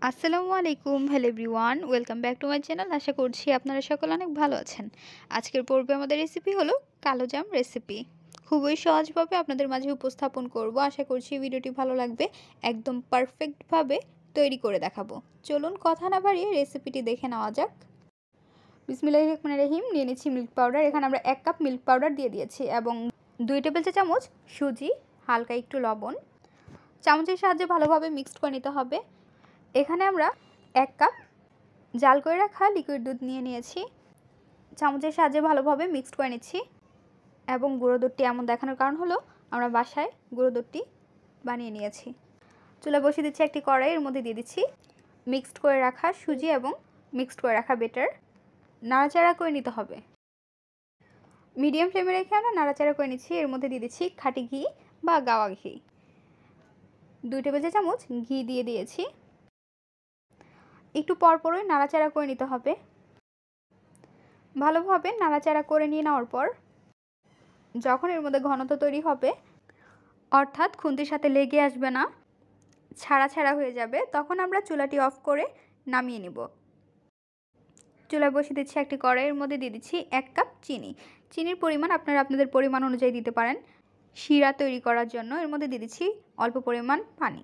আসসালামু আলাইকুম, hello everyone, welcome back to my channel. আশা করছি আপনারা সকলে অনেক ভালো আছেন। আজকের পর্বে আমাদের রেসিপি হলো কালোজাম রেসিপি। খুবই সহজভাবে আপনাদের মাঝে উপস্থাপন করব। আশা করছি ভিডিওটি ভালো লাগবে। একদম পারফেক্টভাবে তৈরি করে দেখাবো। চলুন কথা না বাড়িয়ে রেসিপিটি দেখে নেওয়া যাক। বিসমিল্লাহির রহমানির রহিম। নিয়ে নিচ্ছি মিল্ক পাউডার। এখানে আমরা 1 কাপ মিল্ক পাউডার দিয়ে দিয়েছি এবং 2 টেবিল চামচ সুজি, হালকা একটু লবণ। চামচের সাহায্যে ভালোভাবে মিক্সড করে নিতে হবে। এখানে আমরা 1 কাপ জাল করে রাখা লিকুইড দুধ নিয়েছি। চামচের সাহায্যে ভালোভাবে মিক্সড করে নিচ্ছি এবং গুঁড়ো দুধটি এমন দেখানোর কারণ হলো আমরা বাসায় গুঁড়ো দুধটি বানিয়ে নিয়েছি। চুলা বসিয়ে দিচ্ছি একটি কড়াই, এর মধ্যে দিয়ে দিচ্ছি মিক্সড করে রাখা সুজি এবং মিক্সড করে রাখা বেটার। নাড়াচাড়া করে নিতে হবে। মিডিয়াম ফ্লেমে রেখে আমরা নাড়াচাড়া করে নিচ্ছি। এর মধ্যে দিয়ে দিচ্ছি খাঁটি ঘি বা গাওয়া ঘি। 2 টেবিল চামচ ঘি দিয়ে দিয়েছি। একটু পরপরই নাড়াচাড়া করে নিতে হবে। ভালোভাবে নাড়াচাড়া করে নিয়ে নেওয়ার পর যখন এর মধ্যে ঘনত্ব তৈরি হবে, অর্থাৎ খুন্তির সাথে লেগে আসবে না, ছাড়া ছাড়া হয়ে যাবে, তখন আমরা চুলাটি অফ করে নামিয়ে নেব। চুলায় বসিয়ে দিচ্ছি একটি কড়াই, এর মধ্যে দিয়ে দিচ্ছি 1 কাপ চিনি। চিনির পরিমাণ আপনারা আপনাদের পরিমাণ অনুযায়ী দিতে পারেন। শিরা তৈরি করার জন্য এর মধ্যে দিয়ে দিচ্ছি অল্প পরিমাণ পানি।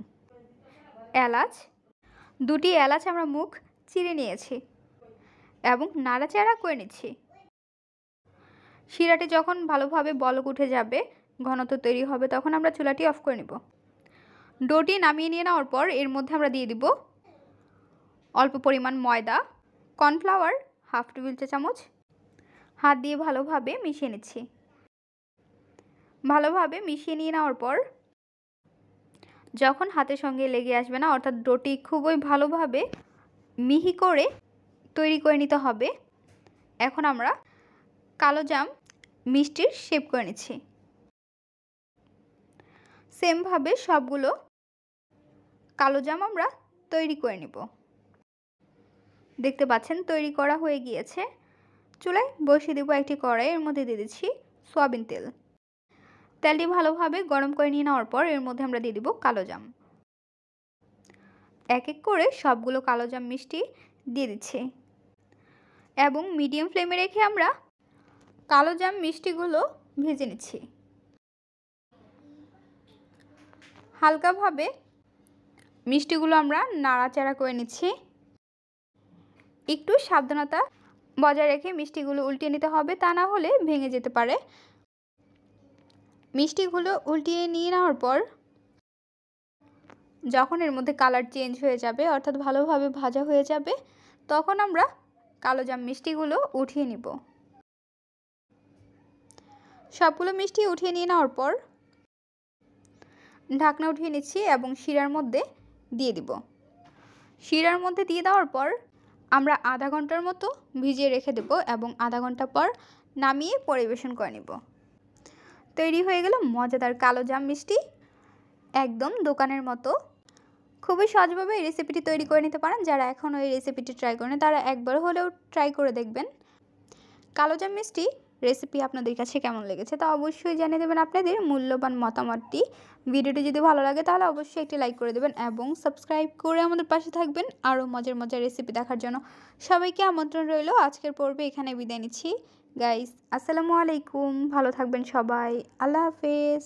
এলাচ, 2টি এলাচ আমরা মুখ চিরে নিয়েছি এবং নাড়াচাড়া করে নিচ্ছি। শিরাটি যখন ভালোভাবে বলক উঠে যাবে, ঘনত্ব তৈরি হবে, তখন আমরা চুলাটি অফ করে নেব। ডোটি নামিয়ে নিয়ে নেওয়ার পর এর মধ্যে আমরা দিয়ে দিব অল্প পরিমাণ ময়দা, কর্নফ্লাওয়ার 1/2 টেবিল চামচ। হাত দিয়ে ভালোভাবে মিশিয়ে নিচ্ছি। ভালোভাবে মিশিয়ে নিয়ে নেওয়ার পর যখন হাতের সঙ্গে লেগে আসবে না, অর্থাৎ ডোটি খুবই ভালোভাবে মিহি করে তৈরি করে নিতে হবে। এখন আমরা কালোজাম মিষ্টির শেপ করে নিচ্ছি। সেমভাবে সবগুলো কালোজাম আমরা তৈরি করে নেব। দেখতে পাচ্ছেন তৈরি করা হয়ে গিয়েছে। চুলায় বসিয়ে দেব একটি কড়াই, এর মধ্যে দিয়ে দিচ্ছি সয়াবিন তেল। তেলটি ভালোভাবে গরম করে নিয়ে নেওয়ার পর এর মধ্যে আমরা দিয়ে দিব কালোজাম। এক এক করে সবগুলো কালোজাম মিষ্টি দিয়ে দিচ্ছি এবং মিডিয়াম ফ্লেমে রেখে আমরা কালোজাম মিষ্টিগুলো ভেজে নিচ্ছি। হালকাভাবে মিষ্টিগুলো আমরা নাড়াচাড়া করে নিচ্ছি। একটু সাবধানতা বজায় রেখে মিষ্টিগুলো উল্টিয়ে নিতে হবে, তা না হলে ভেঙে যেতে পারে। মিষ্টিগুলো উল্টিয়ে নিয়ে নেওয়ার পর যখন এর মধ্যে কালার চেঞ্জ হয়ে যাবে, অর্থাৎ ভালোভাবে ভাজা হয়ে যাবে, তখন আমরা কালোজাম মিষ্টিগুলো উঠিয়ে নিব। সবগুলো মিষ্টি উঠিয়ে নিয়ে নেওয়ার পর ঢাকনা উঠিয়ে নিচ্ছি এবং শিরার মধ্যে দিয়ে দিব। শিরার মধ্যে দিয়ে দেওয়ার পর আমরা আধা ঘন্টার মতো ভিজিয়ে রেখে দেব এবং আধা ঘন্টা পর নামিয়ে পরিবেশন করে নেব। তৈরি হয়ে গেল মজাদার কালোজাম মিষ্টি, একদম দোকানের মতো। খুবই সহজভাবে এই রেসিপিটি তৈরি করে নিতে পারেন। যারা এখনও এই রেসিপিটি ট্রাই করেন তারা একবার হলেও ট্রাই করে দেখবেন। কালোজাম মিষ্টি রেসিপি আপনাদের কাছে কেমন লেগেছে তা অবশ্যই জানিয়ে দেবেন আপনাদের মূল্যবান মতামতটি। ভিডিওটি যদি ভালো লাগে তাহলে অবশ্যই একটি লাইক করে দেবেন এবং সাবস্ক্রাইব করে আমাদের পাশে থাকবেন আরও মজার মজার রেসিপি দেখার জন্য। সবাইকে আমন্ত্রণ রইল। আজকের পর্বে এখানে বিদায় নিচ্ছি গাইস। আসসালামু আলাইকুম, ভালো থাকবেন সবাই। আল্লাহ হাফেজ।